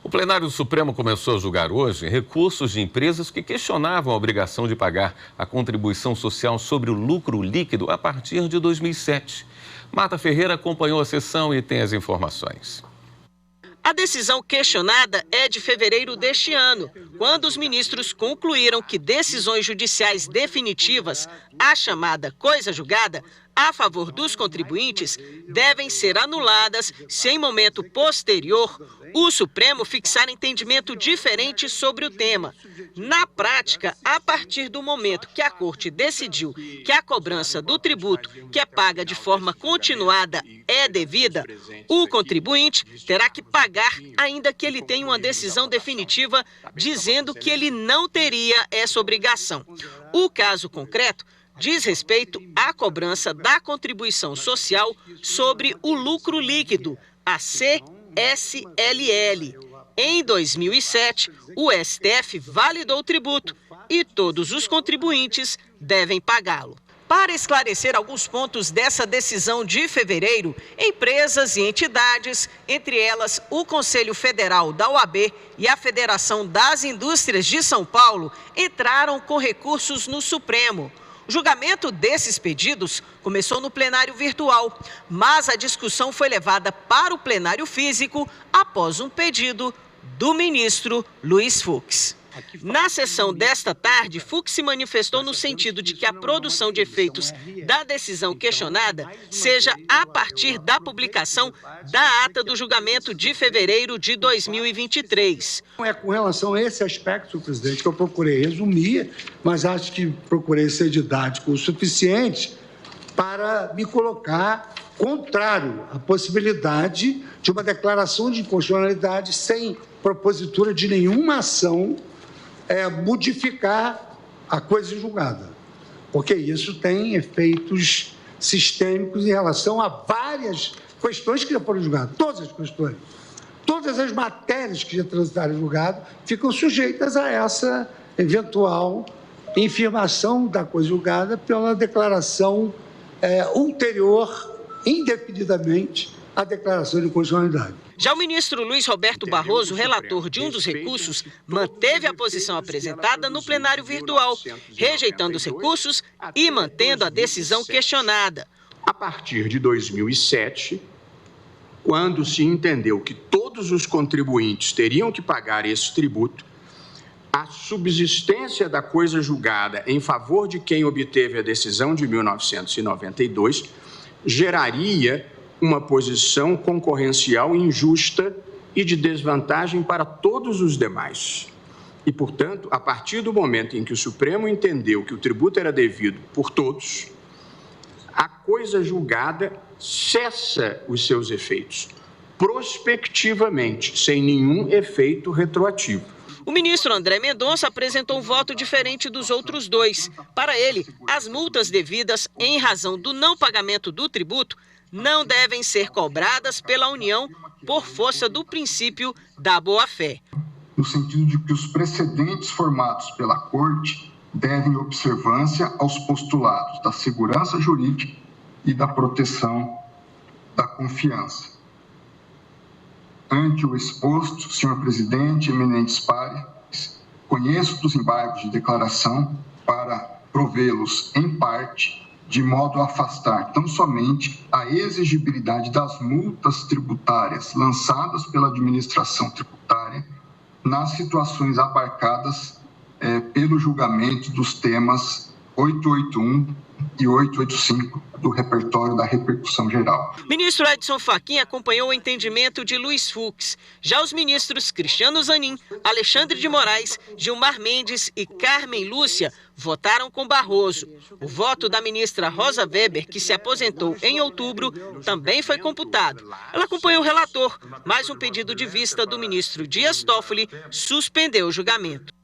O plenário do Supremo começou a julgar hoje recursos de empresas que questionavam a obrigação de pagar a contribuição social sobre o lucro líquido a partir de 2007. Marta Ferreira acompanhou a sessão e tem as informações. A decisão questionada é de fevereiro deste ano, quando os ministros concluíram que decisões judiciais definitivas, a chamada coisa julgada, a favor dos contribuintes, devem ser anuladas se em momento posterior o Supremo fixar entendimento diferente sobre o tema. Na prática, a partir do momento que a Corte decidiu que a cobrança do tributo, que é paga de forma continuada, é devida, o contribuinte terá que pagar, ainda que ele tenha uma decisão definitiva dizendo que ele não teria essa obrigação. O caso concreto diz respeito à cobrança da contribuição social sobre o lucro líquido, a CSLL. Em 2007, o STF validou o tributo e todos os contribuintes devem pagá-lo. Para esclarecer alguns pontos dessa decisão de fevereiro, empresas e entidades, entre elas o Conselho Federal da OAB e a Federação das Indústrias de São Paulo, entraram com recursos no Supremo. O julgamento desses pedidos começou no plenário virtual, mas a discussão foi levada para o plenário físico após um pedido do ministro Luiz Fux. Na sessão desta tarde, Fux se manifestou no sentido de que a produção de efeitos da decisão questionada seja a partir da publicação da ata do julgamento de fevereiro de 2023. É com relação a esse aspecto, senhor presidente, que eu procurei resumir, mas acho que procurei ser didático o suficiente para me colocar contrário à possibilidade de uma declaração de inconstitucionalidade sem propositura de nenhuma ação modificar a coisa julgada, porque isso tem efeitos sistêmicos em relação a várias questões que já foram julgadas, todas as questões, todas as matérias que já transitaram julgado ficam sujeitas a essa eventual infirmação da coisa julgada pela declaração ulterior, indefinidamente, à declaração de inconstitucionalidade. Já o ministro Luiz Roberto Barroso, relator de um dos recursos, manteve a posição apresentada no plenário virtual, rejeitando os recursos e mantendo a decisão questionada. A partir de 2007, quando se entendeu que todos os contribuintes teriam que pagar esse tributo, a subsistência da coisa julgada em favor de quem obteve a decisão de 1992 geraria uma posição concorrencial injusta e de desvantagem para todos os demais. E, portanto, a partir do momento em que o Supremo entendeu que o tributo era devido por todos, a coisa julgada cessa os seus efeitos, prospectivamente, sem nenhum efeito retroativo. O ministro André Mendonça apresentou um voto diferente dos outros dois. Para ele, as multas devidas em razão do não pagamento do tributo não devem ser cobradas pela União por força do princípio da boa-fé. No sentido de que os precedentes formados pela Corte devem observância aos postulados da segurança jurídica e da proteção da confiança. Ante o exposto, senhor presidente, eminentes pares, conheço dos embargos de declaração para provê-los em parte, de modo a afastar tão somente a exigibilidade das multas tributárias lançadas pela administração tributária nas situações abarcadas pelo julgamento dos temas 881 e 885 do repertório da repercussão geral. O ministro Edson Fachin acompanhou o entendimento de Luiz Fux. Já os ministros Cristiano Zanin, Alexandre de Moraes, Gilmar Mendes e Carmen Lúcia votaram com Barroso. O voto da ministra Rosa Weber, que se aposentou em outubro, também foi computado. Ela acompanhou o relator, mas um pedido de vista do ministro Dias Toffoli suspendeu o julgamento.